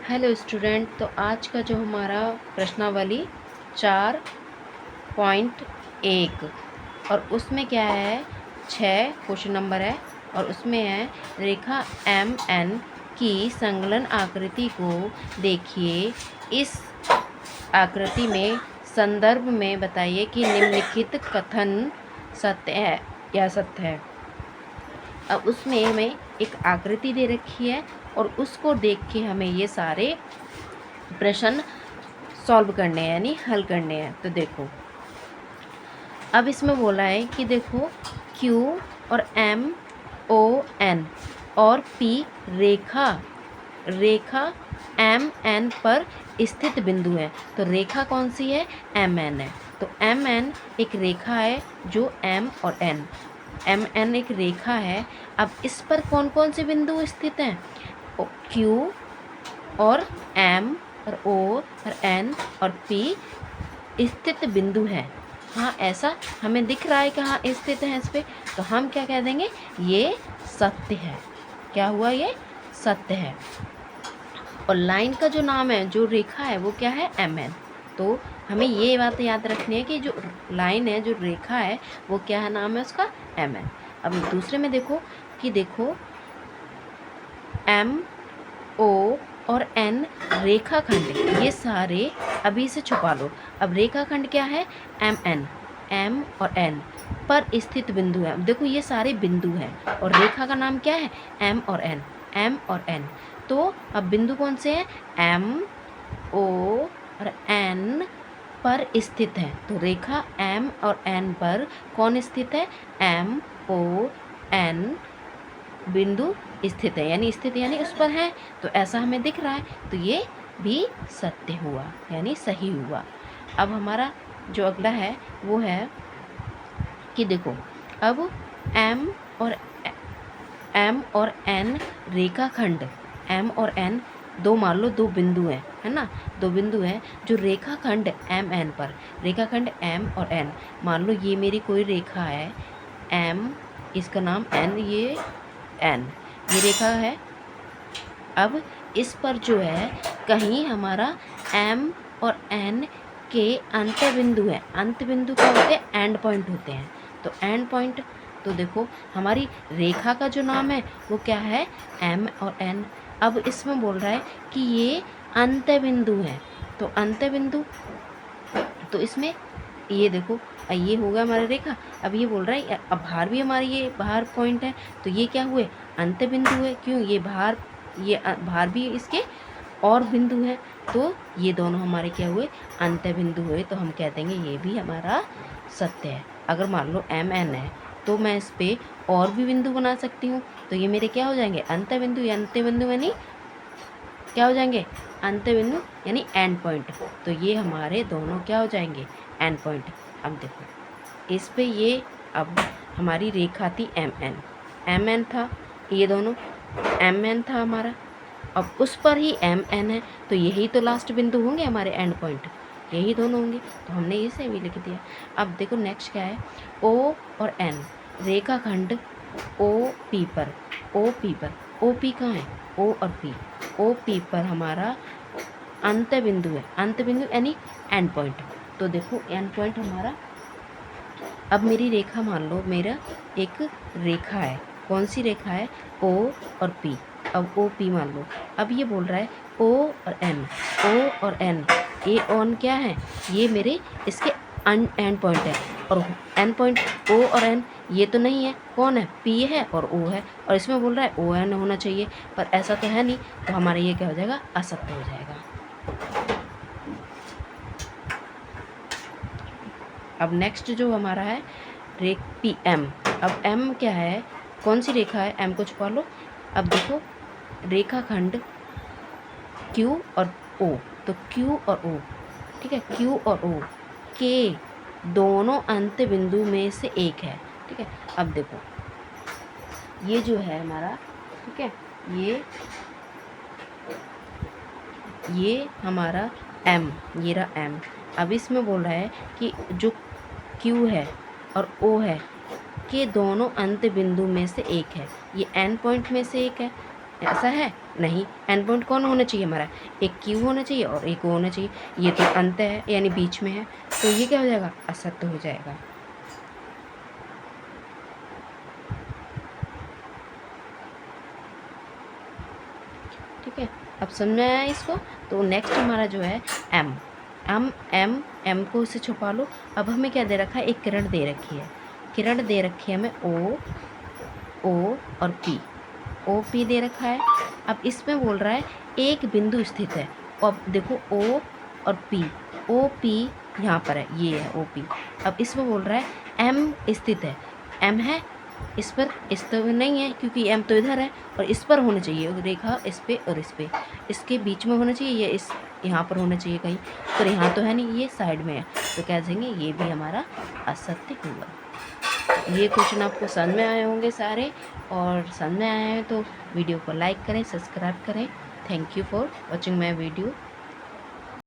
Hello student, तो आज का जो हमारा प्रश्नावली 4.1 और उसमें क्या है, 6 क्वेश्चन नंबर है और उसमें है रेखा एम एन की संलग्न आकृति को देखिए। इस आकृति में संदर्भ में बताइए कि निम्नलिखित कथन सत्य है या सत्य है। अब उसमें हमें एक आकृति दे रखी है और उसको देख के हमें ये सारे प्रश्न सॉल्व करने हैं यानी हल करने हैं। तो देखो, अब इसमें बोला है कि देखो Q और M O N और P रेखा M N पर स्थित बिंदु है। तो रेखा कौन सी है? M N है। तो M N एक रेखा है जो M और N, M N एक रेखा है। अब इस पर कौन कौन से बिंदु स्थित हैं? Q और M और O और N और P स्थित बिंदु है। हाँ, ऐसा हमें दिख रहा है कि हाँ स्थित है इस पे, तो हम क्या कह देंगे? ये सत्य है। क्या हुआ? ये सत्य है। और लाइन का जो नाम है, जो रेखा है, वो क्या है? MN। तो हमें ये बात याद रखनी है कि जो लाइन है, जो रेखा है, वो क्या है? नाम है उसका MN। अब दूसरे में देखो कि देखो M O और N रेखाखंड, ये सारे अभी से छुपा लो। अब रेखाखंड क्या है? MN, M और N पर स्थित बिंदु है। देखो ये सारे बिंदु हैं और रेखा का नाम क्या है? M और N, M और N। तो अब बिंदु कौन से हैं? M O और N पर स्थित है। तो रेखा M और N पर कौन स्थित है? M O N बिंदु स्थित है, यानी स्थित यानी उस पर है। तो ऐसा हमें दिख रहा है, तो ये भी सत्य हुआ यानी सही हुआ। अब हमारा जो अगला है वो है कि देखो, अब M और N रेखाखंड, M और N दो, मान लो दो बिंदु हैं, है ना, दो बिंदु हैं जो रेखाखंड MN पर, रेखाखंड M और N, मान लो ये मेरी कोई रेखा है M, इसका नाम N, ये N, ये रेखा है। अब इस पर जो है कहीं हमारा M और N के अंत बिंदु है। अंत बिंदु क्या होते हैं? एंड पॉइंट होते हैं। तो एंड पॉइंट, तो देखो हमारी रेखा का जो नाम है वो क्या है? M और N। अब इसमें बोल रहा है कि ये अंत बिंदु है। तो अंत बिंदु, तो इसमें ये देखो, ये होगा हमारी रेखा। अब ये बोल रहा है, अब बाहर भी हमारी ये बाहर पॉइंट है, तो ये क्या हुए? अंत बिंदु है। क्यों? ये बाहर, ये बाहर भी इसके और बिंदु है, तो ये दोनों हमारे क्या हुए? अंत बिंदु हुए। तो हम कह देंगे ये भी हमारा सत्य है। अगर मान लो MN है तो मैं इस पे और भी बिंदु बना सकती हूँ, तो ये मेरे क्या हो जाएंगे? अंत बिंदु। या अंत बिंदु यानी क्या हो जाएंगे? अंत बिंदु यानी एंड पॉइंट। तो ये हमारे दोनों क्या हो जाएंगे? And point. अब देखो इस पे ये, अब हमारी रेखा थी MN था, ये दोनों MN था हमारा। अब उस पर ही MN है, तो यही तो लास्ट बिंदु होंगे हमारे एंड पॉइंट, यही दोनों होंगे। तो हमने इसे भी लिख दिया। अब देखो नेक्स्ट क्या है? O और N रेखाखंड OP पर, OP कहाँ है? O और P, OP पर हमारा अंत बिंदु है। अंत बिंदु यानी एंड पॉइंट। तो देखो एंड पॉइंट हमारा, अब मेरी रेखा, मान लो मेरा एक रेखा है, कौन सी रेखा है? O और P। अब OP मान लो। अब ये बोल रहा है O और N, ये ऑन क्या है? ये मेरे इसके एंड पॉइंट है। और एंड पॉइंट O और N ये तो नहीं है, कौन है? P है और O है। और इसमें बोल रहा है ON होना चाहिए, पर ऐसा तो है नहीं, तो हमारा ये क्या हो जाएगा? असत्य हो जाएगा। अब नेक्स्ट जो हमारा है PM। अब M क्या है? कौन सी रेखा है? M को छुपा लो। अब देखो रेखाखंड Q और O, तो Q और O, ठीक है, Q और O के दोनों अंत बिंदु में से एक है, ठीक है। अब देखो ये जो है हमारा, ठीक है, ये हमारा M, ये रहा M। अब इसमें बोल रहा है कि जो Q है और O है के दोनों अंत बिंदु में से एक है, ये एंड पॉइंट में से एक है। ऐसा है नहीं। एंड पॉइंट कौन होना चाहिए हमारा, एक क्यू होना चाहिए और एक ओ होना चाहिए। ये तो अंत है यानी बीच में है, तो ये क्या हो जाएगा, असत्य हो जाएगा। ठीक है, अब समझ में आया इसको। तो नेक्स्ट हमारा जो है एम, एम को इसे छुपा लो। अब हमें क्या दे रखा है, एक किरण दे रखी है, किरण दे रखी है हमें ओ और पी, ओ पी दे रखा है। अब इसमें बोल रहा है एक बिंदु स्थित है। अब देखो ओ और पी, ओ पी यहाँ पर है, ये है ओ पी। अब इसमें बोल रहा है एम स्थित है, एम है इस पर, इस तो नहीं है क्योंकि एम तो इधर है, और इस पर होना चाहिए रेखा, इस पे और इस पे, इसके बीच में होना चाहिए, ये इस यहाँ पर होना चाहिए कहीं, पर यहाँ तो है नहीं, ये साइड में है, तो कह देंगे ये भी हमारा असत्य हुआ। ये क्वेश्चन आपको समझ में आए होंगे सारे, और समझ में आए हैं तो वीडियो को लाइक करें, सब्सक्राइब करें। Thank you for watching my video.